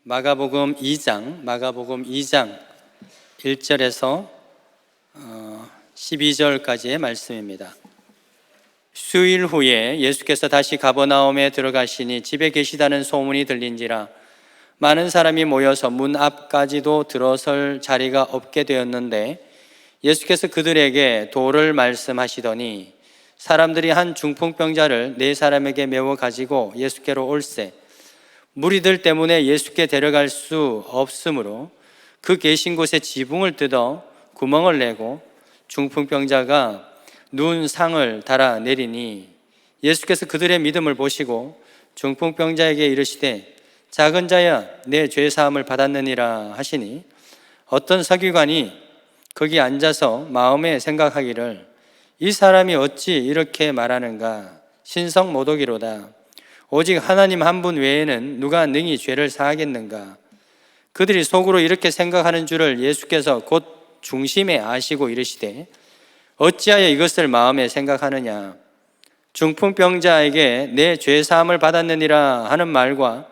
마가복음 2장 1절에서 12절까지의 말씀입니다. 수일 후에 예수께서 다시 가버나움에 들어가시니 집에 계시다는 소문이 들린지라 많은 사람이 모여서 문 앞까지도 들어설 자리가 없게 되었는데 예수께서 그들에게 도를 말씀하시더니 사람들이 한 중풍병자를 4사람에게 메워 가지고 예수께로 올세 무리들 때문에 예수께 데려갈 수 없으므로 그 계신 곳에 지붕을 뜯어 구멍을 내고 중풍병자가 누운 상을 달아 내리니 예수께서 그들의 믿음을 보시고 중풍병자에게 이르시되 작은 자야 내 죄사함을 받았느니라 하시니 어떤 서기관이 거기 앉아서 마음에 생각하기를 이 사람이 어찌 이렇게 말하는가 신성모독이로다. 오직 하나님 한 분 외에는 누가 능히 죄를 사하겠는가. 그들이 속으로 이렇게 생각하는 줄을 예수께서 곧 중심에 아시고 이르시되 어찌하여 이것을 마음에 생각하느냐. 중풍병자에게 내 죄사함을 받았느니라 하는 말과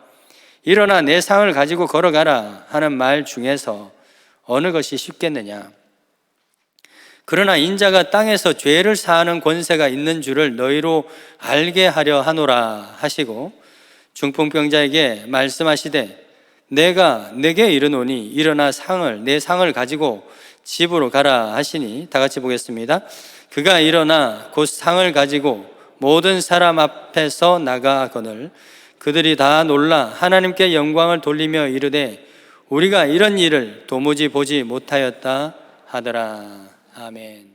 일어나 내 상을 가지고 걸어가라 하는 말 중에서 어느 것이 쉽겠느냐. 그러나 인자가 땅에서 죄를 사하는 권세가 있는 줄을 너희로 알게 하려 하노라 하시고 중풍병자에게 말씀하시되 내가 네게 이르노니 일어나 내 상을 가지고 집으로 가라 하시니 다 같이 보겠습니다. 그가 일어나 곧 상을 가지고 모든 사람 앞에서 나가거늘 그들이 다 놀라 하나님께 영광을 돌리며 이르되 우리가 이런 일을 도무지 보지 못하였다 하더라. 아멘.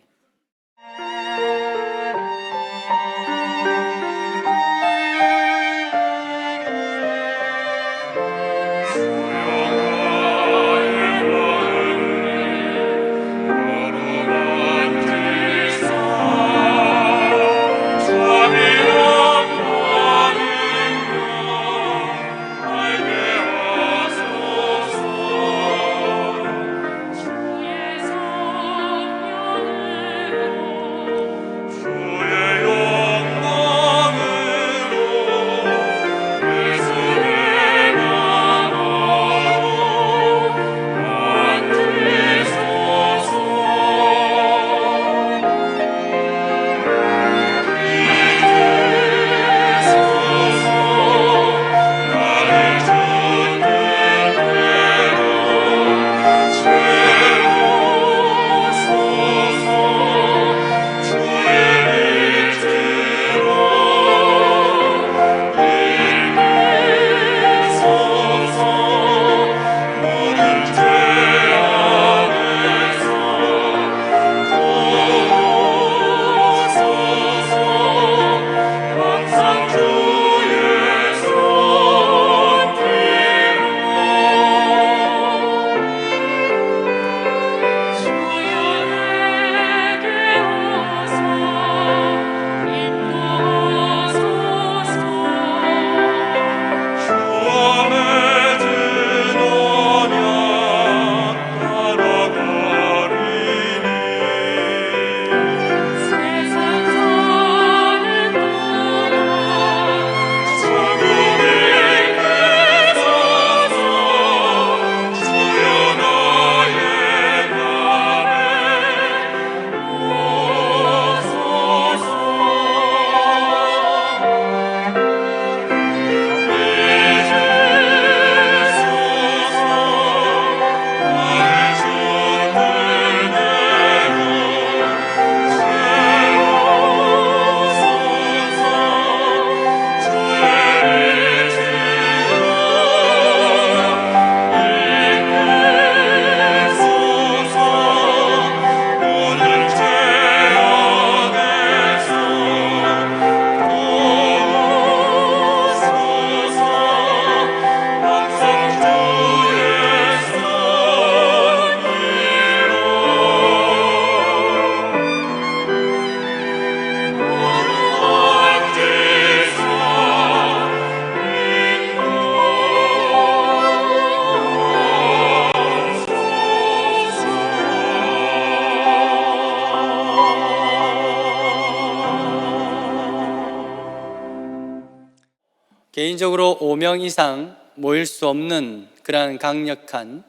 개인적으로 5명 이상 모일 수 없는 그러한 강력한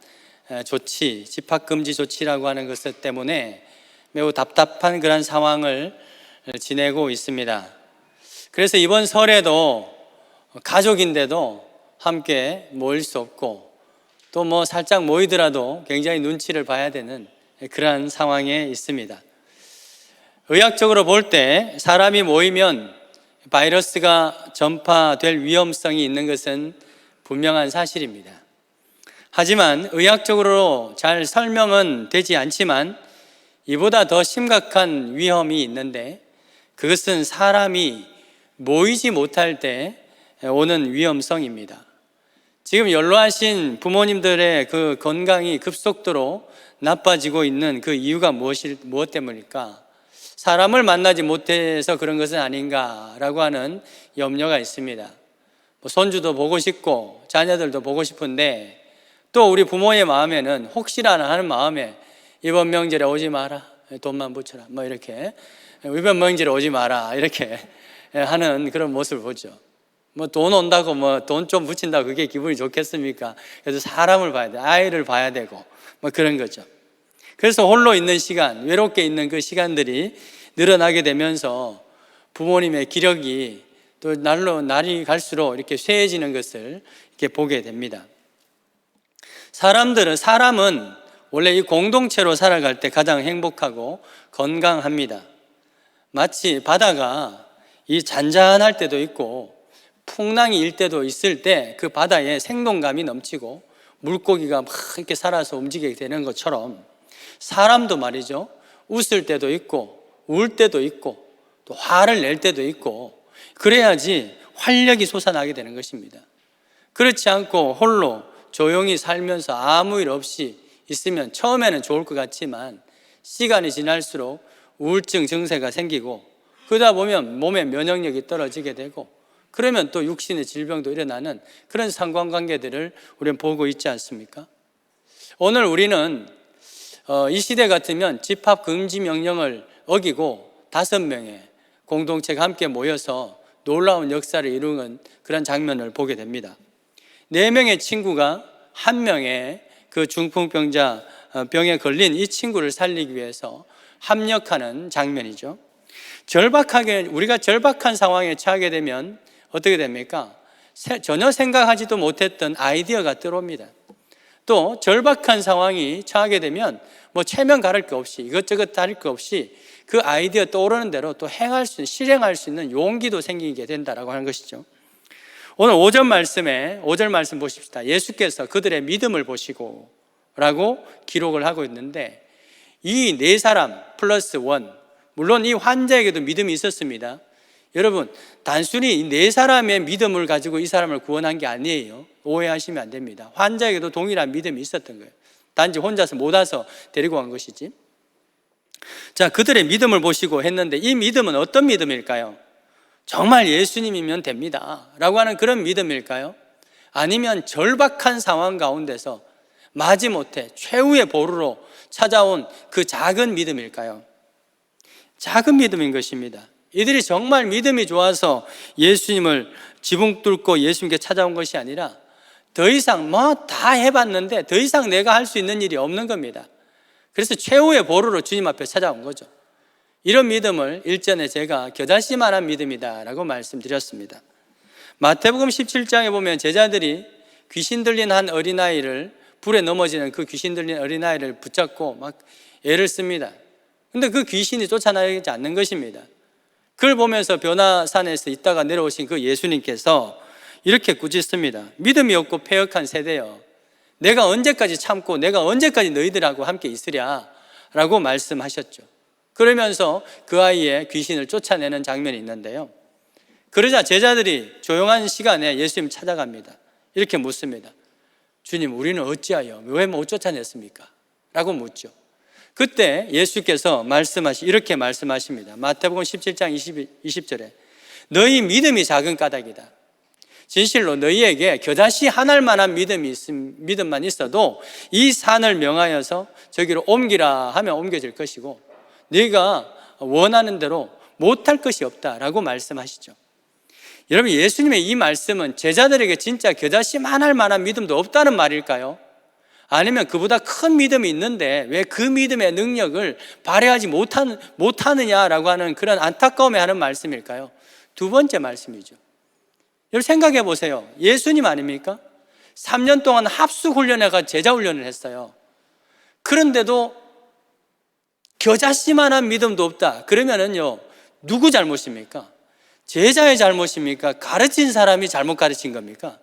조치, 집합금지 조치라고 하는 것 때문에 매우 답답한 그런 상황을 지내고 있습니다. 그래서 이번 설에도 가족인데도 함께 모일 수 없고, 또 뭐 살짝 모이더라도 굉장히 눈치를 봐야 되는 그러한 상황에 있습니다. 의학적으로 볼 때 사람이 모이면 바이러스가 전파될 위험성이 있는 것은 분명한 사실입니다. 하지만 의학적으로 잘 설명은 되지 않지만 이보다 더 심각한 위험이 있는데, 그것은 사람이 모이지 못할 때 오는 위험성입니다. 지금 연로하신 부모님들의 그 건강이 급속도로 나빠지고 있는 그 이유가 무엇 때문일까? 사람을 만나지 못해서 그런 것은 아닌가라고 하는 염려가 있습니다. 손주도 보고 싶고 자녀들도 보고 싶은데, 또 우리 부모의 마음에는 혹시나 하는 마음에 이번 명절에 오지 마라, 돈만 붙여라, 뭐 이렇게 이번 명절에 오지 마라 이렇게 하는 그런 모습을 보죠. 뭐 돈 온다고 뭐 돈 좀 붙인다고 그게 기분이 좋겠습니까? 그래서 사람을 봐야 돼, 아이를 봐야 되고 뭐 그런 거죠. 그래서 홀로 있는 시간, 외롭게 있는 그 시간들이 늘어나게 되면서 부모님의 기력이 또 날이 갈수록 이렇게 쇠해지는 것을 이렇게 보게 됩니다. 사람은 원래 이 공동체로 살아갈 때 가장 행복하고 건강합니다. 마치 바다가 이 잔잔할 때도 있고 풍랑이 일 때도 있을 때 그 바다에 생동감이 넘치고 물고기가 막 이렇게 살아서 움직이게 되는 것처럼, 사람도 말이죠, 웃을 때도 있고 울 때도 있고 또 화를 낼 때도 있고, 그래야지 활력이 솟아나게 되는 것입니다. 그렇지 않고 홀로 조용히 살면서 아무 일 없이 있으면 처음에는 좋을 것 같지만 시간이 지날수록 우울증 증세가 생기고, 그러다 보면 몸의 면역력이 떨어지게 되고, 그러면 또 육신의 질병도 일어나는 그런 상관관계들을 우리는 보고 있지 않습니까? 오늘 우리는 이 시대 같으면 집합 금지 명령을 어기고 5명의 공동체가 함께 모여서 놀라운 역사를 이루는 그런 장면을 보게 됩니다. 4명의 친구가 1명의 그 중풍병자 병에 걸린 이 친구를 살리기 위해서 합력하는 장면이죠. 우리가 절박한 상황에 처하게 되면 어떻게 됩니까? 전혀 생각하지도 못했던 아이디어가 들어옵니다. 또 절박한 상황이 처하게 되면 뭐 체면 가릴 것 없이, 이것저것 다를 것 없이 그 아이디어 떠오르는 대로 또 실행할 수 있는 용기도 생기게 된다라고 하는 것이죠. 오늘 5절 말씀 보십시다. 예수께서 그들의 믿음을 보시고 라고 기록을 하고 있는데, 이 4사람 플러스 1, 물론 이 환자에게도 믿음이 있었습니다. 여러분, 단순히 이 4사람의 믿음을 가지고 이 사람을 구원한 게 아니에요. 오해하시면 안 됩니다. 환자에게도 동일한 믿음이 있었던 거예요. 단지 혼자서 못 와서 데리고 간 것이지. 자, 그들의 믿음을 보시고 했는데, 이 믿음은 어떤 믿음일까요? 정말 예수님이면 됩니다 라고 하는 그런 믿음일까요? 아니면 절박한 상황 가운데서 마지못해 최후의 보루로 찾아온 그 작은 믿음일까요? 작은 믿음인 것입니다. 이들이 정말 믿음이 좋아서 예수님을 지붕 뚫고 예수님께 찾아온 것이 아니라, 더 이상 뭐 다 해봤는데 더 이상 내가 할 수 있는 일이 없는 겁니다. 그래서 최후의 보루로 주님 앞에 찾아온 거죠. 이런 믿음을 일전에 제가 겨자씨만한 믿음이다 라고 말씀드렸습니다. 마태복음 17장에 보면 제자들이 귀신 들린 한 어린아이를, 불에 넘어지는 그 귀신 들린 어린아이를 붙잡고 막 애를 씁니다. 근데 그 귀신이 쫓아나지 않는 것입니다. 그걸 보면서 변화산에서 있다가 내려오신 그 예수님께서 이렇게 꾸짖습니다. 믿음이 없고 패역한 세대여, 내가 언제까지 참고 내가 언제까지 너희들하고 함께 있으랴 라고 말씀하셨죠. 그러면서 그 아이의 귀신을 쫓아내는 장면이 있는데요, 그러자 제자들이 조용한 시간에 예수님 찾아갑니다. 이렇게 묻습니다. 주님, 우리는 어찌하여 왜 못 쫓아냈습니까? 라고 묻죠. 그때 예수께서 이렇게 말씀하십니다. 마태복음 17장 20절에 너희 믿음이 작은 까닭이다. 진실로 너희에게 겨자씨 한 알만한 믿음만 있어도 이 산을 명하여서 저기로 옮기라 하면 옮겨질 것이고 네가 원하는 대로 못할 것이 없다라고 말씀하시죠. 여러분, 예수님의 이 말씀은 제자들에게 진짜 겨자씨 만할 만한 믿음도 없다는 말일까요? 아니면 그보다 큰 믿음이 있는데 왜 그 믿음의 능력을 발휘하지 못하느냐라고 하는 그런 안타까움에 하는 말씀일까요? 두 번째 말씀이죠. 여러분 생각해 보세요. 예수님 아닙니까? 3년 동안 합숙훈련해가 제자훈련을 했어요. 그런데도 겨자씨만한 믿음도 없다. 그러면은요, 누구 잘못입니까? 제자의 잘못입니까? 가르친 사람이 잘못 가르친 겁니까?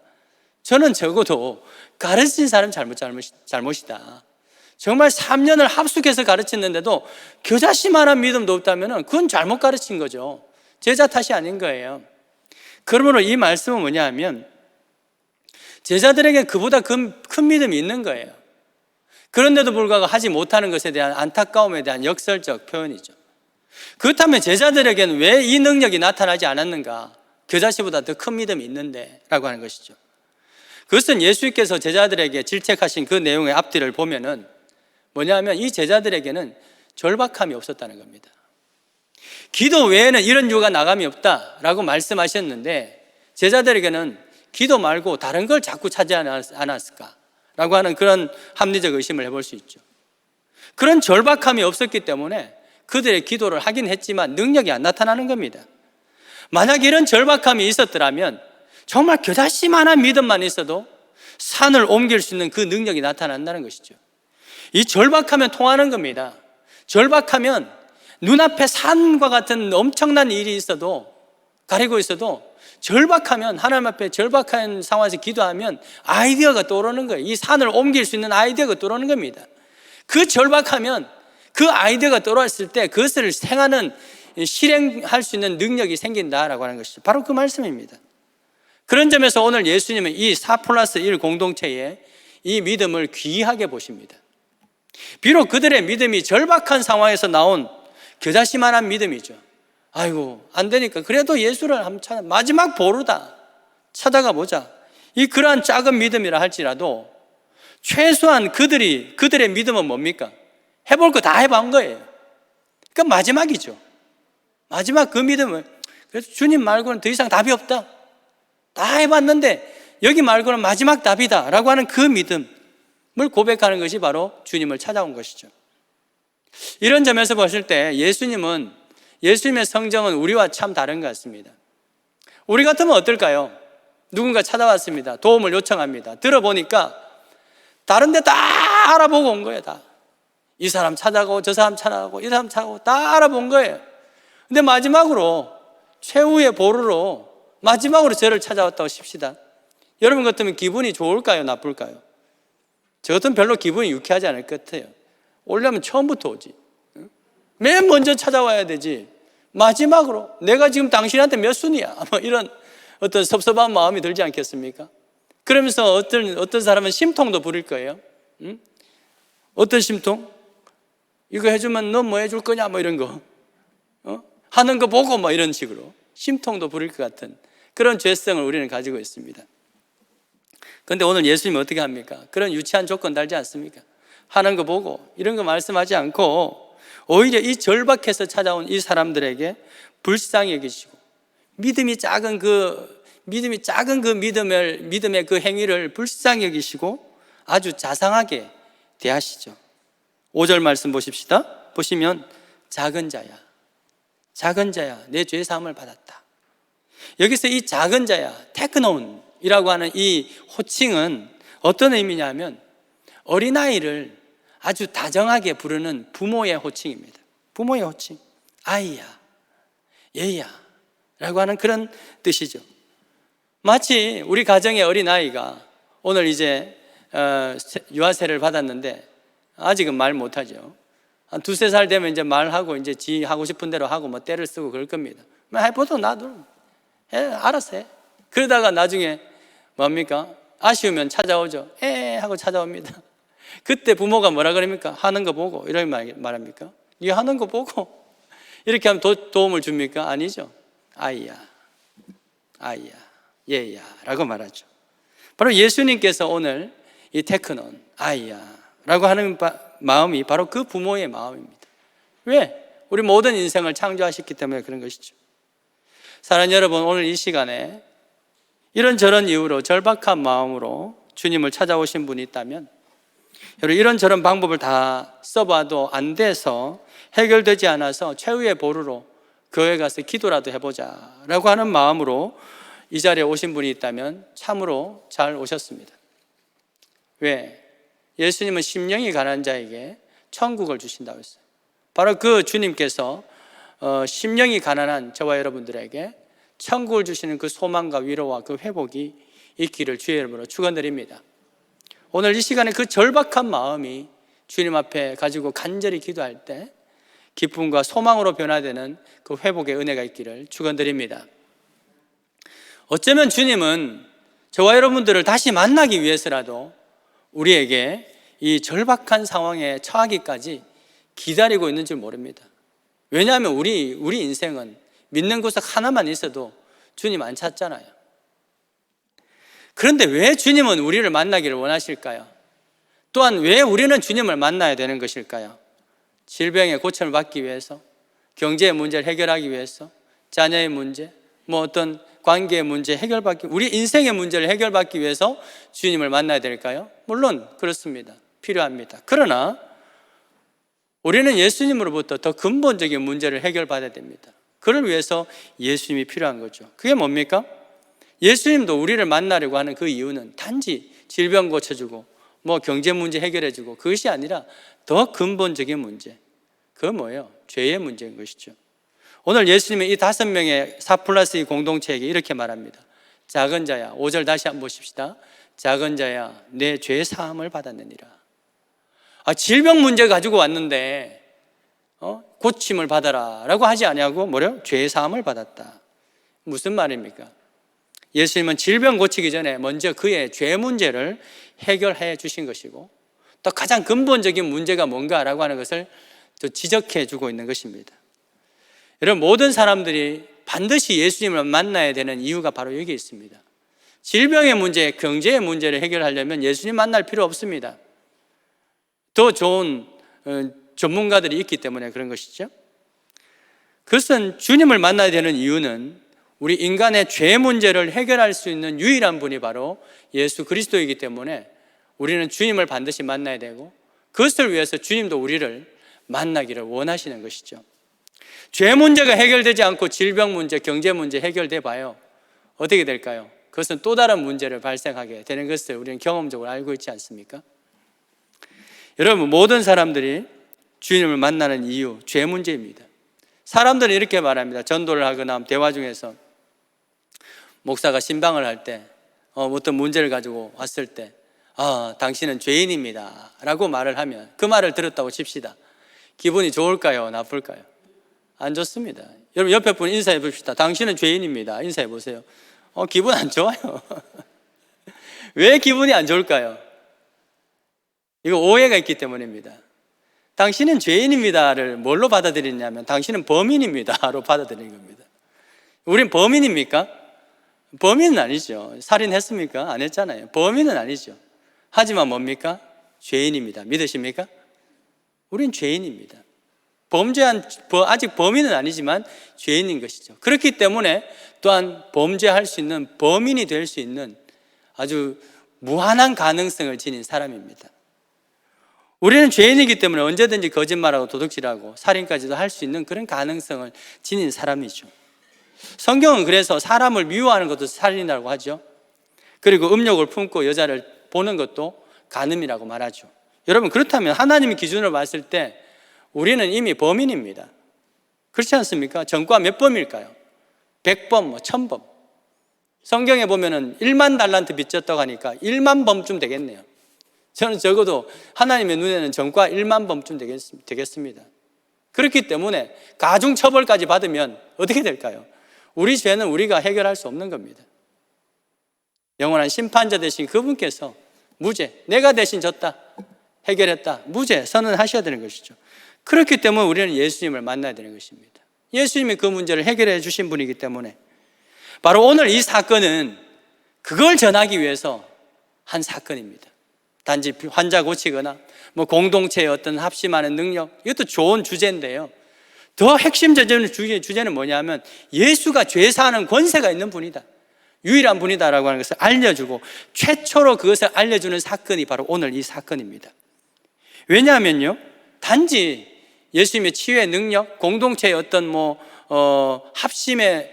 저는 적어도 가르친 사람 잘못이다. 정말 3년을 합숙해서 가르쳤는데도 겨자씨만한 믿음도 없다면 그건 잘못 가르친 거죠. 제자 탓이 아닌 거예요. 그러므로 이 말씀은 뭐냐 하면 제자들에게 그보다 큰 믿음이 있는 거예요. 그런데도 불구하고 하지 못하는 것에 대한 안타까움에 대한 역설적 표현이죠. 그렇다면 제자들에게는 왜 이 능력이 나타나지 않았는가? 겨자씨보다 더 큰 믿음이 있는데 라고 하는 것이죠. 그것은 예수께서 제자들에게 질책하신 그 내용의 앞뒤를 보면은 뭐냐면 이 제자들에게는 절박함이 없었다는 겁니다. 기도 외에는 이런 유가 나감이 없다라고 말씀하셨는데 제자들에게는 기도 말고 다른 걸 자꾸 찾지 않았을까라고 하는 그런 합리적 의심을 해볼 수 있죠. 그런 절박함이 없었기 때문에 그들의 기도를 하긴 했지만 능력이 안 나타나는 겁니다. 만약 이런 절박함이 있었더라면 정말 겨자씨만한 믿음만 있어도 산을 옮길 수 있는 그 능력이 나타난다는 것이죠. 이 절박하면 통하는 겁니다. 절박하면 눈앞에 산과 같은 엄청난 일이 있어도 가리고 있어도 절박하면 하나님 앞에 절박한 상황에서 기도하면 아이디어가 떠오르는 거예요. 이 산을 옮길 수 있는 아이디어가 떠오르는 겁니다. 그 절박하면 그 아이디어가 떠올랐을 때 그것을 실행할 수 있는 능력이 생긴다라고 하는 것이죠. 바로 그 말씀입니다. 그런 점에서 오늘 예수님은 이 4+1 공동체의 이 믿음을 귀하게 보십니다. 비록 그들의 믿음이 절박한 상황에서 나온 겨자씨만한 믿음이죠. 아이고 안 되니까 그래도 예수를 한번 찾아 마지막 보루다 찾아가 보자. 이 그러한 작은 믿음이라 할지라도 최소한 그들의 믿음은 뭡니까? 해볼 거 다 해본 거예요. 그러니까 마지막이죠. 마지막 그 믿음은 그래서 주님 말고는 더 이상 답이 없다. 다 해봤는데 여기 말고는 마지막 답이다 라고 하는 그 믿음을 고백하는 것이 바로 주님을 찾아온 것이죠. 이런 점에서 보실 때 예수님의 성정은 우리와 참 다른 것 같습니다. 우리 같으면 어떨까요? 누군가 찾아왔습니다. 도움을 요청합니다. 들어보니까 다른 데 다 알아보고 온 거예요. 다. 이 사람 찾아가고 저 사람 찾아가고 이 사람 찾아가고 다 알아본 거예요. 근데 마지막으로 최후의 보루로 마지막으로 저를 찾아왔다고 칩시다. 여러분 같으면 기분이 좋을까요? 나쁠까요? 저 같으면 별로 기분이 유쾌하지 않을 것 같아요. 오려면 처음부터 오지. 맨 먼저 찾아와야 되지. 마지막으로 내가 지금 당신한테 몇 순이야? 뭐 이런 어떤 섭섭한 마음이 들지 않겠습니까? 그러면서 어떤 사람은 심통도 부릴 거예요. 응? 어떤 심통? 이거 해주면 너 뭐 해줄 거냐? 뭐 이런 거. 하는 거 보고 뭐 이런 식으로 심통도 부릴 것 같은 그런 죄성을 우리는 가지고 있습니다. 그런데 오늘 예수님은 어떻게 합니까? 그런 유치한 조건 달지 않습니까? 하는 거 보고 이런 거 말씀하지 않고 오히려 이 절박해서 찾아온 이 사람들에게 불쌍히 여기시고 믿음의 믿음의 그 행위를 불쌍히 여기시고 아주 자상하게 대하시죠. 5절 말씀 보십시다. 보시면 작은 자야 내 죄 사함을 받았다. 여기서 이 작은 자야 테크논이라고 하는 이 호칭은 어떤 의미냐면 어린아이를 아주 다정하게 부르는 부모의 호칭입니다. 부모의 호칭. 아이야, 얘야 라고 하는 그런 뜻이죠. 마치 우리 가정의 어린아이가 오늘 이제 유아세를 받았는데 아직은 말 못하죠. 한 2-3살 되면 이제 말하고 이제 지 하고 싶은 대로 하고 뭐 때를 쓰고 그럴 겁니다. 해보도 놔둬. 알아서 해. 그러다가 나중에 뭡니까? 아쉬우면 찾아오죠. 하고 찾아옵니다. 그때 부모가 뭐라 그럽니까? 하는 거 보고 이런 말합니까? 네 하는 거 보고 이렇게 하면 도움을 줍니까? 아니죠. 아이야, 얘야 라고 말하죠. 바로 예수님께서 오늘 이 테크논, 아이야 라고 하는 마음이 바로 그 부모의 마음입니다. 왜? 우리 모든 인생을 창조하셨기 때문에 그런 것이죠. 사랑하는 여러분, 오늘 이 시간에 이런저런 이유로 절박한 마음으로 주님을 찾아오신 분이 있다면, 여러분 이런저런 방법을 다 써봐도 안 돼서 해결되지 않아서 최후의 보루로 교회 가서 기도라도 해보자 라고 하는 마음으로 이 자리에 오신 분이 있다면 참으로 잘 오셨습니다. 왜? 예수님은 심령이 가난한 자에게 천국을 주신다고 했어요. 바로 그 주님께서 심령이 가난한 저와 여러분들에게 천국을 주시는 그 소망과 위로와 그 회복이 있기를 주의 이름으로 축원드립니다. 오늘 이 시간에 그 절박한 마음이 주님 앞에 가지고 간절히 기도할 때 기쁨과 소망으로 변화되는 그 회복의 은혜가 있기를 축원드립니다. 어쩌면 주님은 저와 여러분들을 다시 만나기 위해서라도 우리에게 이 절박한 상황에 처하기까지 기다리고 있는 줄 모릅니다. 왜냐하면 우리 인생은 믿는 구석 하나만 있어도 주님 안 찾잖아요. 그런데 왜 주님은 우리를 만나기를 원하실까요? 또한 왜 우리는 주님을 만나야 되는 것일까요? 질병의 고침을 받기 위해서, 경제의 문제를 해결하기 위해서, 자녀의 문제, 어떤 관계의 문제 해결받기, 우리 인생의 문제를 해결받기 위해서 주님을 만나야 될까요? 물론 그렇습니다. 필요합니다. 그러나 우리는 예수님으로부터 더 근본적인 문제를 해결받아야 됩니다. 그를 위해서 예수님이 필요한 거죠. 그게 뭡니까? 예수님도 우리를 만나려고 하는 그 이유는 단지 질병 고쳐주고 경제 문제 해결해주고 그것이 아니라 더 근본적인 문제, 그건 뭐예요? 죄의 문제인 것이죠. 오늘 예수님은 이 5명의 4+2 공동체에게 이렇게 말합니다. 작은 자야, 5절 다시 한번 보십시다. 작은 자야, 내 죄 사함을 받았느니라. 질병 문제 가지고 왔는데 고침을 받아라 라고 하지 아니하고 뭐래요? 죄 사함을 받았다. 무슨 말입니까? 예수님은 질병 고치기 전에 먼저 그의 죄 문제를 해결해 주신 것이고, 또 가장 근본적인 문제가 뭔가라고 하는 것을 또 지적해 주고 있는 것입니다. 여러분, 모든 사람들이 반드시 예수님을 만나야 되는 이유가 바로 여기 있습니다. 질병의 문제, 경제의 문제를 해결하려면 예수님 만날 필요 없습니다. 더 좋은 전문가들이 있기 때문에 그런 것이죠. 그것은 주님을 만나야 되는 이유는 우리 인간의 죄 문제를 해결할 수 있는 유일한 분이 바로 예수 그리스도이기 때문에 우리는 주님을 반드시 만나야 되고, 그것을 위해서 주님도 우리를 만나기를 원하시는 것이죠. 죄 문제가 해결되지 않고 질병 문제, 경제 문제 해결돼 봐요. 어떻게 될까요? 그것은 또 다른 문제를 발생하게 되는 것을 우리는 경험적으로 알고 있지 않습니까? 여러분, 모든 사람들이 주님을 만나는 이유, 죄 문제입니다. 사람들은 이렇게 말합니다. 전도를 하거나 대화 중에서 목사가 신방을 할 때 어떤 문제를 가지고 왔을 때 당신은 죄인입니다 라고 말을 하면, 그 말을 들었다고 칩시다. 기분이 좋을까요? 나쁠까요? 안 좋습니다. 여러분, 옆에 분 인사해 봅시다. 당신은 죄인입니다. 인사해 보세요. 기분 안 좋아요. 왜 기분이 안 좋을까요? 이거 오해가 있기 때문입니다. 당신은 죄인입니다를 뭘로 받아들이냐면 당신은 범인입니다로 받아들이는 겁니다. 우린 범인입니까? 범인은 아니죠. 살인했습니까? 안 했잖아요. 범인은 아니죠. 하지만 뭡니까? 죄인입니다. 믿으십니까? 우린 죄인입니다. 아직 범인은 아니지만 죄인인 것이죠. 그렇기 때문에 또한 범죄할 수 있는, 범인이 될 수 있는 아주 무한한 가능성을 지닌 사람입니다. 우리는 죄인이기 때문에 언제든지 거짓말하고 도둑질하고 살인까지도 할 수 있는 그런 가능성을 지닌 사람이죠. 성경은 그래서 사람을 미워하는 것도 살인이라고 하죠. 그리고 음욕을 품고 여자를 보는 것도 간음이라고 말하죠. 여러분, 그렇다면 하나님의 기준으로 봤을 때 우리는 이미 범인입니다. 그렇지 않습니까? 전과 몇 범일까요? 100범, 1000범. 성경에 보면은 1만 달란트 빚졌다고 하니까 1만 범쯤 되겠네요. 저는 적어도 하나님의 눈에는 전과 1만 범쯤 되겠습니다. 그렇기 때문에 가중처벌까지 받으면 어떻게 될까요? 우리 죄는 우리가 해결할 수 없는 겁니다. 영원한 심판자 되신 그분께서 무죄, 내가 대신 졌다, 해결했다, 무죄 선언하셔야 되는 것이죠. 그렇기 때문에 우리는 예수님을 만나야 되는 것입니다. 예수님이 그 문제를 해결해 주신 분이기 때문에 바로 오늘 이 사건은 그걸 전하기 위해서 한 사건입니다. 단지 환자 고치거나 공동체의 어떤 합심하는 능력, 이것도 좋은 주제인데요, 더 핵심 주제는 뭐냐면 예수가 죄 사하는 권세가 있는 분이다, 유일한 분이다라고 하는 것을 알려주고 최초로 그것을 알려주는 사건이 바로 오늘 이 사건입니다. 왜냐하면요, 단지 예수님의 치유의 능력, 공동체의 어떤 합심의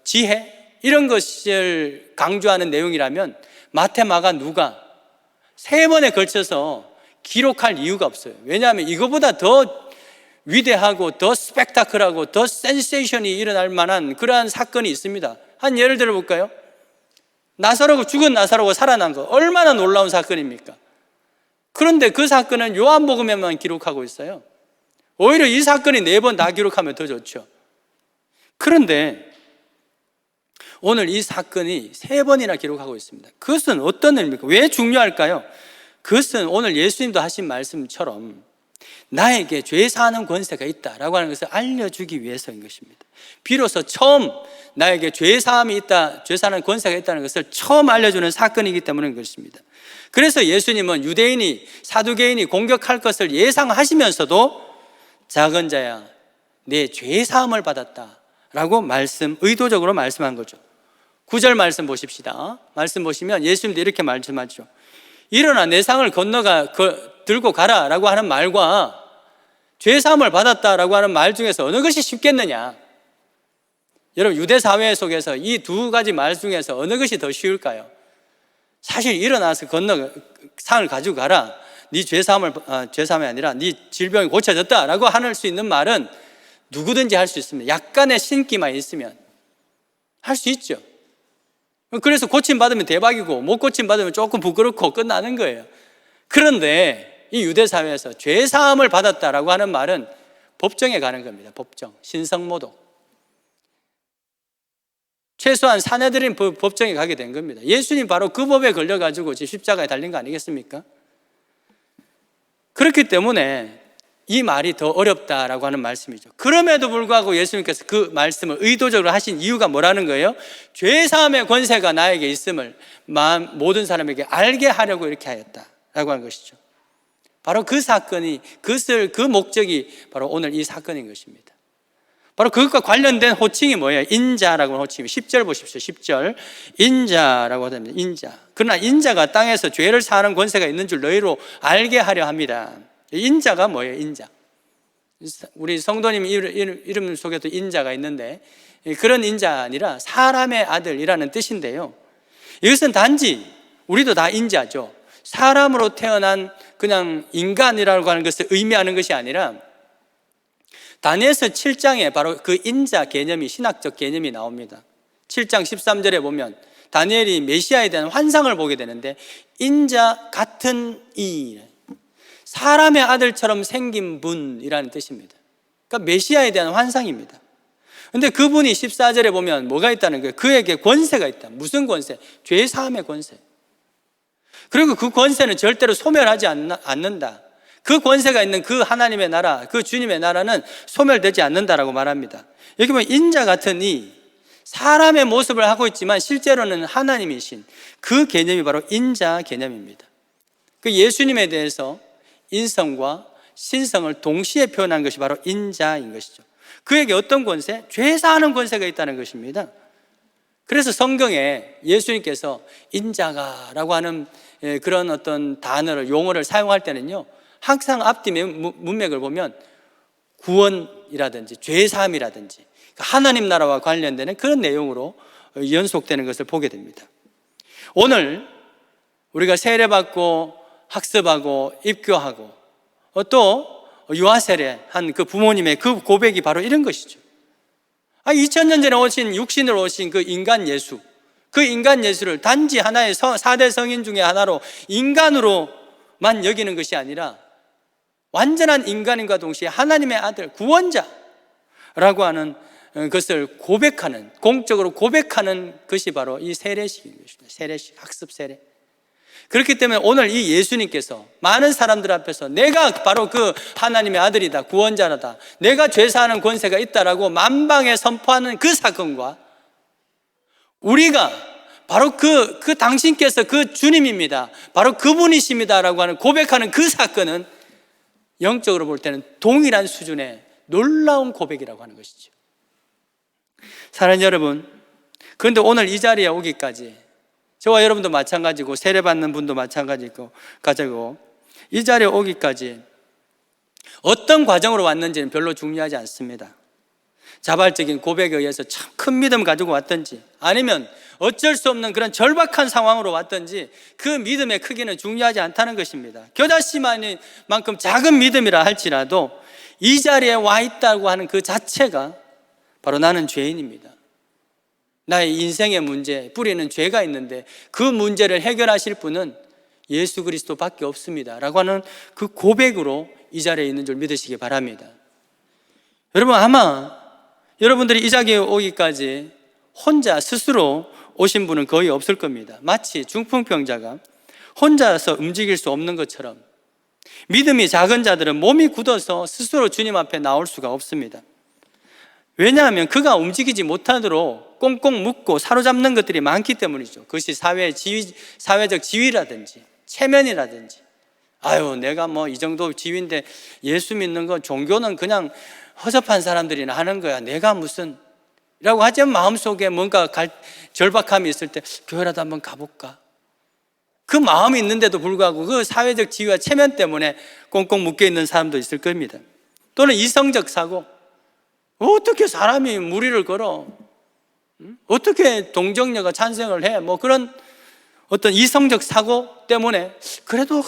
지혜, 이런 것을 강조하는 내용이라면 마태, 마가, 누가 3번에 걸쳐서 기록할 이유가 없어요. 왜냐하면 이거보다 더 위대하고 더 스펙타클하고 더 센세이션이 일어날 만한 그러한 사건이 있습니다. 한 예를 들어 볼까요? 죽은 나사로가 살아난 거, 얼마나 놀라운 사건입니까? 그런데 그 사건은 요한복음에만 기록하고 있어요. 오히려 이 사건이 4번 다 기록하면 더 좋죠. 그런데 오늘 이 사건이 3번이나 기록하고 있습니다. 그것은 어떤 의미입니까? 왜 중요할까요? 그것은 오늘 예수님도 하신 말씀처럼 나에게 죄 사하는 권세가 있다라고 하는 것을 알려주기 위해서인 것입니다. 비로소 처음 나에게 죄 사함이 있다, 죄 사하는 권세가 있다는 것을 처음 알려주는 사건이기 때문인 것입니다. 그래서 예수님은 유대인이, 사두개인이 공격할 것을 예상하시면서도 작은 자야, 내 죄 사함을 받았다라고 의도적으로 말씀한 거죠. 9절 말씀 보십시다. 말씀 보시면 예수님도 이렇게 말씀하죠. 일어나 내 상을 들고 가라라고 하는 말과 죄 사함을 받았다라고 하는 말 중에서 어느 것이 쉽겠느냐? 여러분, 유대 사회 속에서 이 2가지 말 중에서 어느 것이 더 쉬울까요? 사실 일어나서 상을 가지고 가라, 네 죄 사함이 아니라 네 질병이 고쳐졌다라고 할 수 있는 말은 누구든지 할 수 있습니다. 약간의 신기만 있으면 할 수 있죠. 그래서 고침받으면 대박이고 못 고침받으면 조금 부끄럽고 끝나는 거예요. 그런데 이 유대 사회에서 죄 사함을 받았다라고 하는 말은 법정에 가는 겁니다. 법정, 신성모독, 최소한 사내들인 법정에 가게 된 겁니다. 예수님 바로 그 법에 걸려가지고 십자가에 달린 거 아니겠습니까? 그렇기 때문에 이 말이 더 어렵다라고 하는 말씀이죠. 그럼에도 불구하고 예수님께서 그 말씀을 의도적으로 하신 이유가 뭐라는 거예요? 죄사함의 권세가 나에게 있음을 모든 사람에게 알게 하려고 이렇게 하였다라고 하는 것이죠. 바로 그 사건이, 그 목적이 바로 오늘 이 사건인 것입니다. 바로 그것과 관련된 호칭이 뭐예요? 인자라고 하는 호칭이 10절 보십시오. 10절 인자라고 합니다. 인자. 그러나 인자가 땅에서 죄를 사하는 권세가 있는 줄 너희로 알게 하려 합니다. 인자가 뭐예요? 인자. 우리 성도님 이름 속에도 인자가 있는데 그런 인자가 아니라 사람의 아들이라는 뜻인데요, 이것은 단지 우리도 다 인자죠. 사람으로 태어난 그냥 인간이라고 하는 것을 의미하는 것이 아니라 다니엘서 7장에 바로 그 인자 개념이, 신학적 개념이 나옵니다. 7장 13절에 보면 다니엘이 메시아에 대한 환상을 보게 되는데 인자 같은 이, 사람의 아들처럼 생긴 분이라는 뜻입니다. 그러니까 메시아에 대한 환상입니다. 그런데 그분이 14절에 보면 뭐가 있다는 거예요? 그에게 권세가 있다. 무슨 권세? 죄 사함의 권세. 그리고 그 권세는 절대로 소멸하지 않는다. 그 권세가 있는 그 하나님의 나라, 그 주님의 나라는 소멸되지 않는다라고 말합니다. 여기 보면 인자 같은 이, 사람의 모습을 하고 있지만 실제로는 하나님이신 그 개념이 바로 인자 개념입니다. 그 예수님에 대해서 인성과 신성을 동시에 표현한 것이 바로 인자인 것이죠. 그에게 어떤 권세? 죄 사하는 권세가 있다는 것입니다. 그래서 성경에 예수님께서 인자가라고 하는 그런 어떤 단어를, 용어를 사용할 때는요, 항상 앞뒤 문맥을 보면 구원이라든지 죄사함이라든지 하나님 나라와 관련되는 그런 내용으로 연속되는 것을 보게 됩니다. 오늘 우리가 세례받고 학습하고 입교하고 또 유아세례한 그 부모님의 그 고백이 바로 이런 것이죠. 2000년 전에 오신, 육신으로 오신 그 인간 예수, 그 인간 예수를 단지 하나의 4대 성인 중에 하나로 인간으로만 여기는 것이 아니라 완전한 인간인과 동시에 하나님의 아들, 구원자라고 하는 것을 고백하는, 공적으로 고백하는 것이 바로 이 세례식인 것입니다. 세례식, 학습 세례. 그렇기 때문에 오늘 이 예수님께서 많은 사람들 앞에서 내가 바로 그 하나님의 아들이다, 구원자라다, 내가 죄사하는 권세가 있다라고 만방에 선포하는 그 사건과 우리가 바로 그 당신께서 그 주님입니다, 바로 그분이십니다라고 하는 고백하는 그 사건은 영적으로 볼 때는 동일한 수준의 놀라운 고백이라고 하는 것이죠. 사랑하는 여러분, 그런데 오늘 이 자리에 오기까지 저와 여러분도 마찬가지고 세례받는 분도 마찬가지고 이 자리에 오기까지 어떤 과정으로 왔는지는 별로 중요하지 않습니다. 자발적인 고백에 의해서 참 큰 믿음 가지고 왔든지 아니면 어쩔 수 없는 그런 절박한 상황으로 왔든지 그 믿음의 크기는 중요하지 않다는 것입니다. 겨자씨만큼 작은 믿음이라 할지라도 이 자리에 와 있다고 하는 그 자체가 바로 나는 죄인입니다. 나의 인생의 문제, 뿌리는 죄가 있는데 그 문제를 해결하실 분은 예수 그리스도밖에 없습니다 라고 하는 그 고백으로 이 자리에 있는 줄 믿으시기 바랍니다. 여러분, 아마 여러분들이 이 자리에 오기까지 혼자 스스로 오신 분은 거의 없을 겁니다. 마치 중풍병자가 혼자서 움직일 수 없는 것처럼 믿음이 작은 자들은 몸이 굳어서 스스로 주님 앞에 나올 수가 없습니다. 왜냐하면 그가 움직이지 못하도록 꽁꽁 묶고 사로잡는 것들이 많기 때문이죠. 그것이 사회적 지위라든지 체면이라든지, 내가 이 정도 지위인데 예수 믿는 건, 종교는 그냥 허접한 사람들이나 하는 거야, 내가 무슨 이라고 하지만 마음속에 뭔가 절박함이 있을 때 교회라도 한번 가볼까, 그 마음이 있는데도 불구하고 그 사회적 지위와 체면 때문에 꽁꽁 묶여 있는 사람도 있을 겁니다. 또는 이성적 사고, 어떻게 사람이 무리를 걸어, 어떻게 동정녀가 찬성을 해, 그런 어떤 이성적 사고 때문에 그래도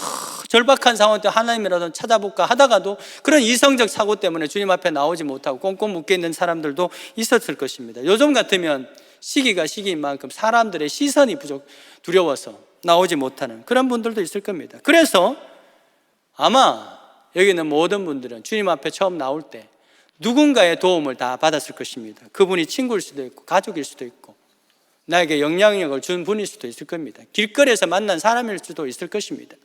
절박한 상황 때 하나님이라도 찾아볼까 하다가도 그런 이성적 사고 때문에 주님 앞에 나오지 못하고 꽁꽁 묶여 있는 사람들도 있었을 것입니다. 요즘 같으면 시기가 시기인 만큼 사람들의 시선이 두려워서 나오지 못하는 그런 분들도 있을 겁니다. 그래서 아마 여기 있는 모든 분들은 주님 앞에 처음 나올 때 누군가의 도움을 다 받았을 것입니다. 그분이 친구일 수도 있고 가족일 수도 있고 나에게 영향력을 준 분일 수도 있을 겁니다. 길거리에서 만난 사람일 수도 있을 것입니다.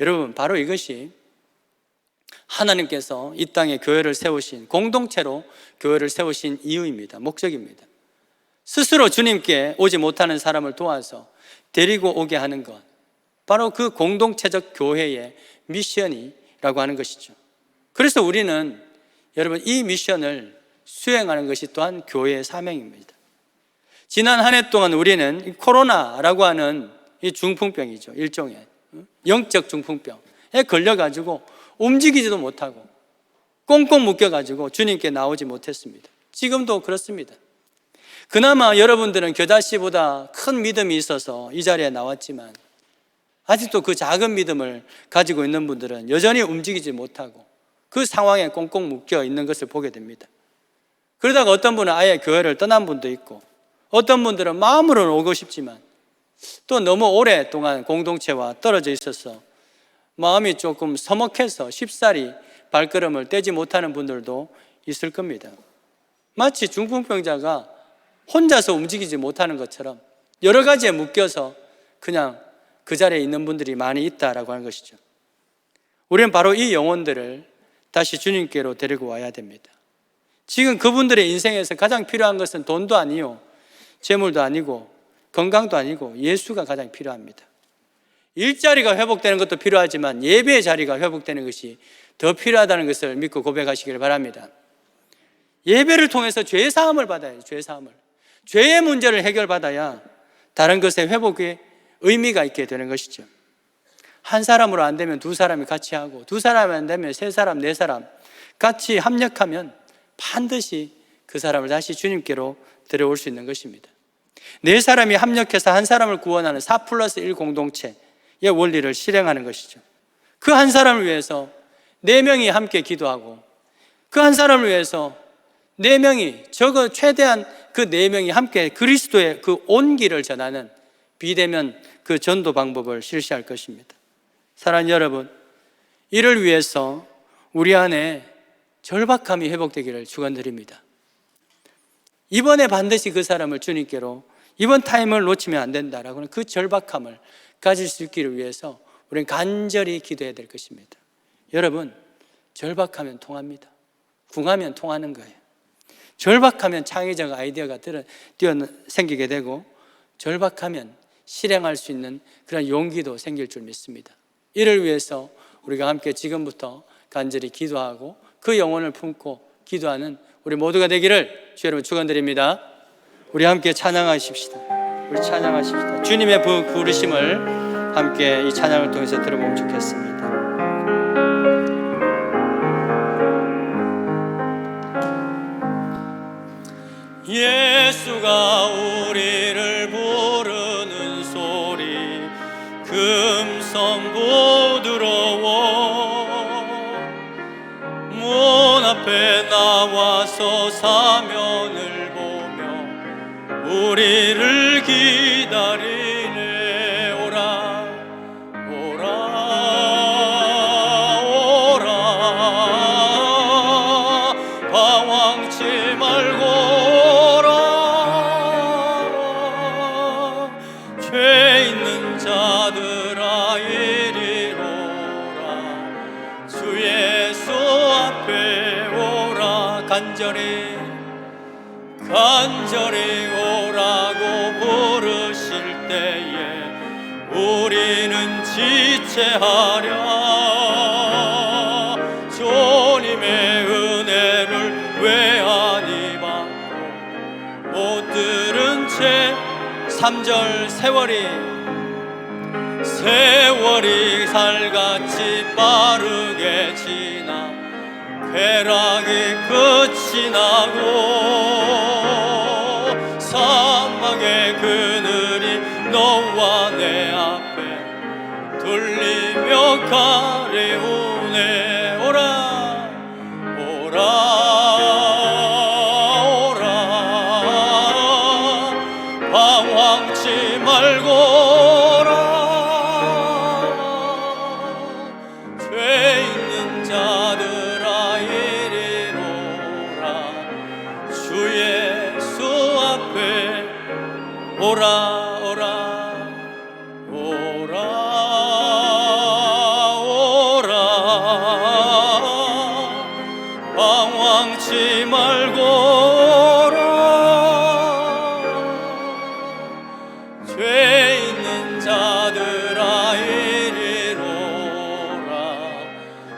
여러분, 바로 이것이 하나님께서 이 땅에 교회를 세우신, 공동체로 교회를 세우신 이유입니다. 목적입니다. 스스로 주님께 오지 못하는 사람을 도와서 데리고 오게 하는 것, 바로 그 공동체적 교회의 미션이라고 하는 것이죠. 그래서 우리는 여러분, 이 미션을 수행하는 것이 또한 교회의 사명입니다. 지난 한 해 동안 우리는 코로나라고 하는 이 중풍병이죠, 일종의 영적 중풍병에 걸려가지고 움직이지도 못하고 꽁꽁 묶여가지고 주님께 나오지 못했습니다. 지금도 그렇습니다. 그나마 여러분들은 겨자씨보다 큰 믿음이 있어서 이 자리에 나왔지만 아직도 그 작은 믿음을 가지고 있는 분들은 여전히 움직이지 못하고 그 상황에 꽁꽁 묶여 있는 것을 보게 됩니다. 그러다가 어떤 분은 아예 교회를 떠난 분도 있고, 어떤 분들은 마음으로는 오고 싶지만 또 너무 오랫동안 공동체와 떨어져 있어서 마음이 조금 서먹해서 쉽사리 발걸음을 떼지 못하는 분들도 있을 겁니다. 마치 중풍병자가 혼자서 움직이지 못하는 것처럼 여러 가지에 묶여서 그냥 그 자리에 있는 분들이 많이 있다라고 하는 것이죠. 우리는 바로 이 영혼들을 다시 주님께로 데리고 와야 됩니다. 지금 그분들의 인생에서 가장 필요한 것은 돈도 아니요, 재물도 아니고 건강도 아니고 예수가 가장 필요합니다. 일자리가 회복되는 것도 필요하지만 예배의 자리가 회복되는 것이 더 필요하다는 것을 믿고 고백하시기를 바랍니다. 예배를 통해서 죄사함을 받아야 해요. 죄의 문제를 해결받아야 다른 것의 회복에 의미가 있게 되는 것이죠. 한 사람으로 안 되면 두 사람이 같이 하고, 두 사람이 안 되면 세 사람, 네 사람 같이 합력하면 반드시 그 사람을 다시 주님께로 데려올 수 있는 것입니다. 네 사람이 합력해서 한 사람을 구원하는 4+1 공동체의 원리를 실행하는 것이죠. 그 한 사람을 위해서 네 명이 함께 기도하고, 그 한 사람을 위해서 네 명이, 최대한 그 네 명이 함께 그리스도의 그 온기를 전하는 비대면 그 전도 방법을 실시할 것입니다. 사랑하는 여러분, 이를 위해서 우리 안에 절박함이 회복되기를 축원드립니다. 이번에 반드시 그 사람을 주님께로, 이번 타임을 놓치면 안 된다라고 하는 그 절박함을 가질 수 있기를 위해서 우리는 간절히 기도해야 될 것입니다. 여러분, 절박하면 통합니다. 궁하면 통하는 거예요. 절박하면 창의적 아이디어가 생기게 되고, 절박하면 실행할 수 있는 그런 용기도 생길 줄 믿습니다. 이를 위해서 우리가 함께 지금부터 간절히 기도하고 그 영혼을 품고 기도하는 우리 모두가 되기를 주 여러분 축원드립니다. 우리 함께 찬양하십시다. 우리 찬양하십시다. 주님의 부르심을 함께 이 찬양을 통해서 들어보면 좋겠습니다. 예수가 우리를 부르는 소리 금성 부드러워 문 앞에 나와서 사면을 보며 우리를 기다리네. 오라 오라 오라 방황치 말고 죄 있는 자들아 이리로라 주 예수 앞에 오라 간절히 오라고 부르실 때에 우리는 지체하랴 주님의 은혜를 외안히 받고 못 들은 채 3절 세월이 살같이 빠르게 지나 쾌락이 끝이 나고 사막의 그늘이 너와 내 앞에 둘리며 가리우네. 오라 오라 방황치 말고라 죄 있는 자들아 이리로라 주 예수 앞에 오라 오라 오라 오라 방황치 말고라 죄 있는 자들아 이리로라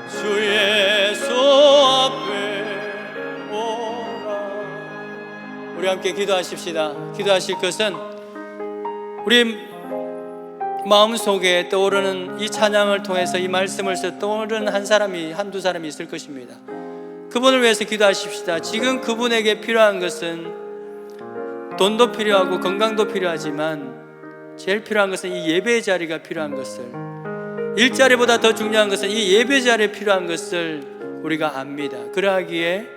주 예수 앞에 오라. 우리 함께 기도하십시다. 기도하실 것은 우리 마음속에 떠오르는 이 찬양을 통해서 이 말씀을 떠오르는 한두 사람이 있을 것입니다. 그분을 위해서 기도하십시다. 지금 그분에게 필요한 것은 돈도 필요하고 건강도 필요하지만 제일 필요한 것은 이 예배의 자리가 필요한 것을, 일자리보다 더 중요한 것은 이 예배 자리에 필요한 것을 우리가 압니다. 그러하기에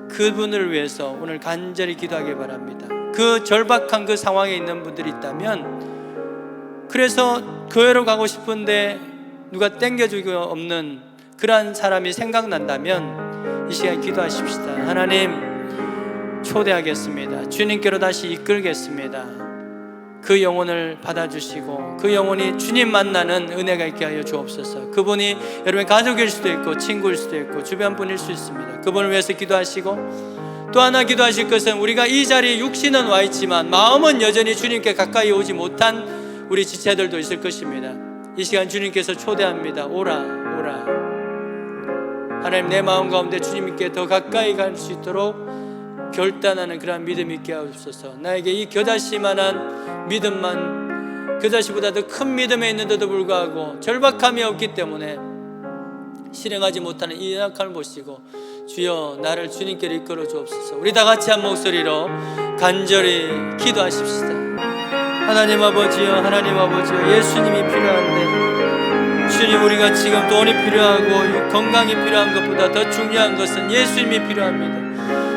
그분을 위해서 오늘 간절히 기도하기 바랍니다. 그 절박한 그 상황에 있는 분들이 있다면, 그래서 교회로 가고 싶은데 누가 땡겨주기 없는 그러한 사람이 생각난다면 이 시간 기도하십시다. 하나님 초대하겠습니다. 주님께로 다시 이끌겠습니다. 그 영혼을 받아주시고 그 영혼이 주님 만나는 은혜가 있게 하여 주옵소서. 그분이 여러분의 가족일 수도 있고 친구일 수도 있고 주변 분일 수 있습니다. 그분을 위해서 기도하시고, 또 하나 기도하실 것은 우리가 이 자리에 육신은 와 있지만 마음은 여전히 주님께 가까이 오지 못한 우리 지체들도 있을 것입니다. 이 시간 주님께서 초대합니다. 오라 오라. 하나님, 내 마음 가운데 주님께 더 가까이 갈 수 있도록 결단하는 그러한 믿음이 있게 하옵소서. 나에게 이 겨자씨만한 믿음만, 겨자씨보다 더 큰 믿음에 있는데도 불구하고 절박함이 없기 때문에 실행하지 못하는 이 연약함을 보시고 주여 나를 주님께로 이끌어 주옵소서. 우리 다 같이 한 목소리로 간절히 기도하십시다. 하나님 아버지여, 하나님 아버지여, 예수님이 필요한데 주님, 우리가 지금 돈이 필요하고 건강이 필요한 것보다 더 중요한 것은 예수님이 필요합니다.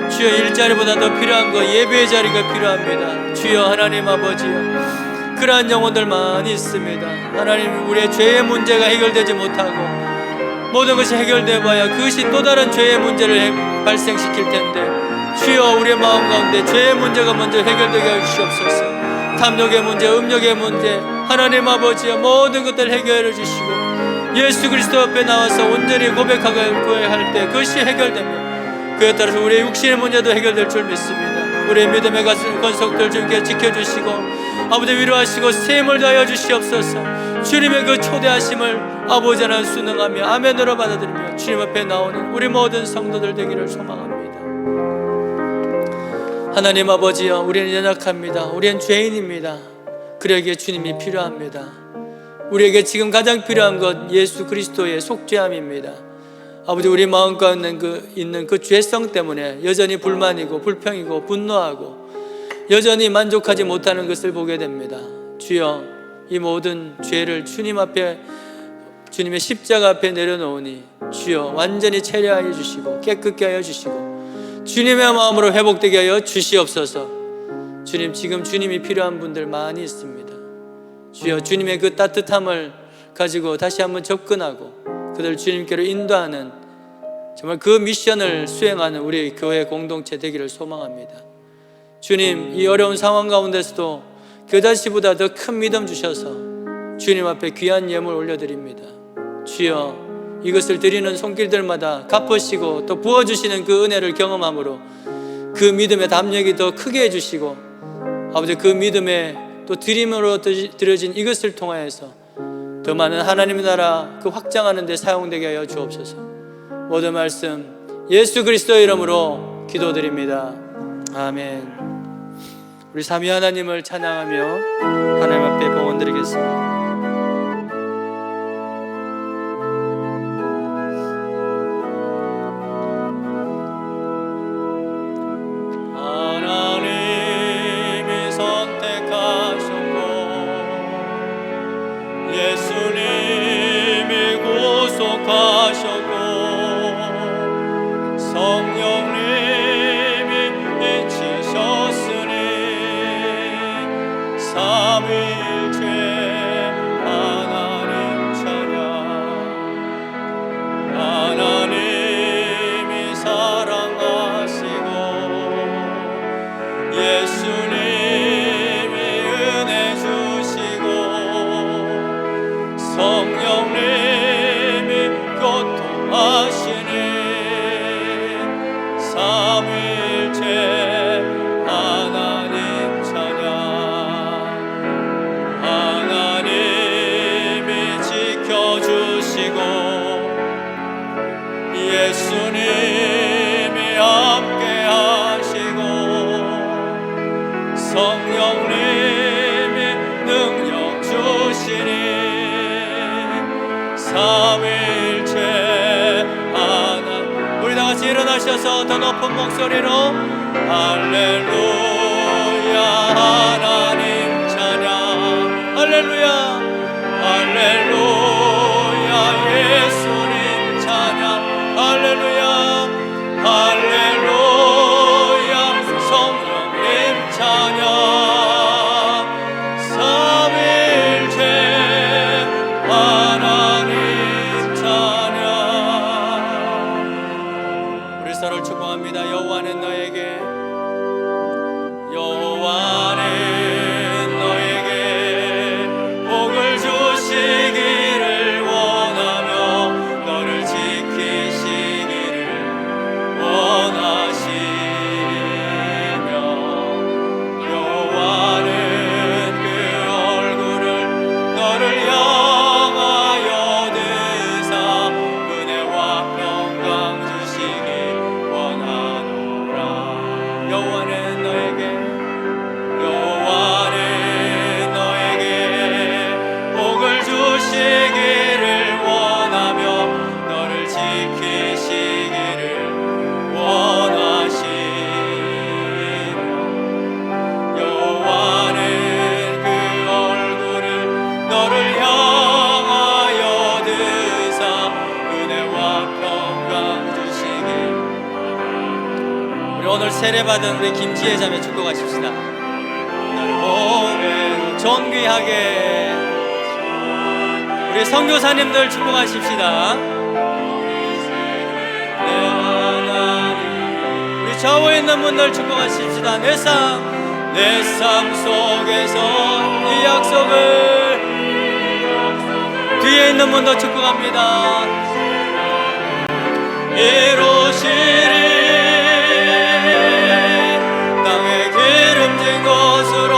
주여, 일자리보다 더 필요한 것 예배의 자리가 필요합니다. 주여 하나님 아버지여, 그러한 영혼들 많이 있습니다. 하나님, 우리의 죄의 문제가 해결되지 못하고 모든 것이 해결되어봐야 그것이 또 다른 죄의 문제를 발생시킬 텐데, 주여 우리의 마음 가운데 죄의 문제가 먼저 해결되게 해주시옵소서. 탐욕의 문제, 음욕의 문제, 하나님 아버지여, 모든 것들을 해결해 주시고 예수 그리스도 앞에 나와서 온전히 고백하고 구해야 할 때 그것이 해결됩니다. 그에 따라서 우리의 육신의 문제도 해결될 줄 믿습니다. 우리의 믿음의 권속들 주님께 지켜주시고 아버지 위로하시고 세임을 다하여 주시옵소서. 주님의 그 초대하심을 아버지 하나님 순응하며 아멘으로 받아들이며 주님 앞에 나오는 우리 모든 성도들 되기를 소망합니다. 하나님 아버지여, 우리는 연약합니다. 우리는 죄인입니다. 그러기에 주님이 필요합니다. 우리에게 지금 가장 필요한 것 예수 그리스도의 속죄함입니다. 아버지, 우리 마음 가운데 있는 그 죄성 때문에 여전히 불만이고 불평이고 분노하고 여전히 만족하지 못하는 것을 보게 됩니다. 주여, 이 모든 죄를 주님 앞에, 주님의 십자가 앞에 내려놓으니 주여 완전히 체려하여 주시고 깨끗게 하여 주시고 주님의 마음으로 회복되게 하여 주시옵소서. 주님, 지금 주님이 필요한 분들 많이 있습니다. 주여, 주님의 그 따뜻함을 가지고 다시 한번 접근하고 그들 주님께로 인도하는 정말 그 미션을 수행하는 우리 교회 공동체 되기를 소망합니다. 주님, 이 어려운 상황 가운데서도 그다시보다 더 큰 믿음 주셔서 주님 앞에 귀한 예물 올려드립니다. 주여, 이것을 드리는 손길들마다 갚으시고 또 부어주시는 그 은혜를 경험함으로 그 믿음의 담력이 더 크게 해주시고 아버지, 그 믿음의 또 드림으로 드려진 이것을 통하여서 더 많은 하나님의 나라 그 확장하는 데 사용되게 하여 주옵소서. 모든 말씀 예수 그리스도의 이름으로 기도드립니다. 아멘. 우리 삼위 하나님을 찬양하며 하나님 앞에 봉헌 드리겠습니다. 하나님이 선택하셨고 예수님이 구속하셨고 성령님이 이치셨으니 삼위일체 하나님 찬양. 하나님이 사랑하시고 예수님이 은혜 주시고 성령님이 교통하시니 삼위일체 하나님 찬양. 하나님이 지켜주시고 예수님이 함께하시고 성령님이 능력 주시니 삼위일체 하나. 우리 다같이 일어나셔서 더 높은 목소리로 할렐루야 하나님 찬양. 할렐루야 할렐루야 예수님 찬양. 할렐루야 할렐루야 성령님 찬양. 삼위일체 하나님 찬양. 우리 서로를 축복합니다. 여호와는 너에게 복을 주시기를 원하며 너를 지키시기를 원하시며 여호와는 그 얼굴을 너를 향하여 드사 은혜와 평강 주시기 원하노라. 여호와는 너에게 복을 주시기를 원하며 너를 지키시기를 원하시며 여호와는 그 얼굴을 너를 향하여 드사 은혜와 평강 주시길. 우리 오늘 세례받은 우리 김지혜 자매 축복하십시다. 오늘 존귀하게 우리 선교사님들 축복하십시다. 내 하나님, 우리 좌우에 있는 분들 축복하십시다. 내 삶 속에서 이 약속을 뒤에 있는 분도 축복합니다. 이루시리 땅에 기름진 것으로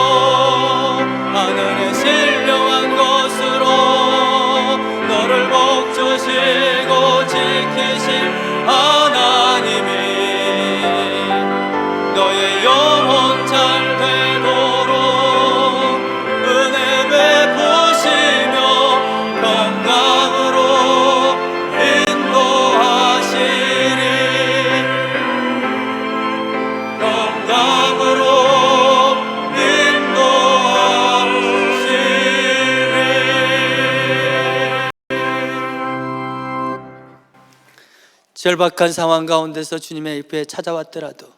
절박한 상황 가운데서 주님의 옆에 찾아왔더라도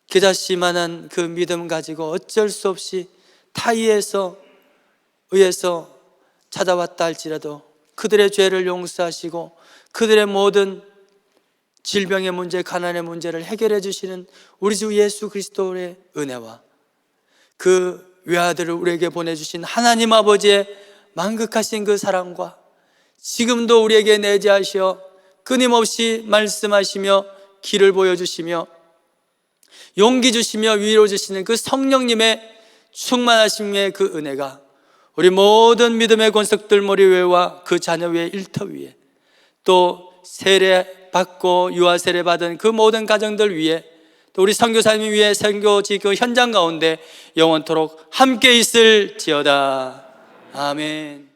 겨자씨만한 그 믿음 가지고 어쩔 수 없이 타의에서 의해서 찾아왔다 할지라도 그들의 죄를 용서하시고 그들의 모든 질병의 문제, 가난의 문제를 해결해 주시는 우리 주 예수 그리스도의 은혜와 그 외아들을 우리에게 보내주신 하나님 아버지의 만극하신 그 사랑과 지금도 우리에게 내재하시어 끊임없이 말씀하시며 길을 보여주시며 용기 주시며 위로 주시는 그 성령님의 충만하심의 그 은혜가 우리 모든 믿음의 권속들 머리 위와 그 자녀 위에 일터 위에 또 세례 받고 유아 세례 받은 그 모든 가정들 위에 또 우리 선교사님 위에 선교지 그 현장 가운데 영원토록 함께 있을지어다. 아멘.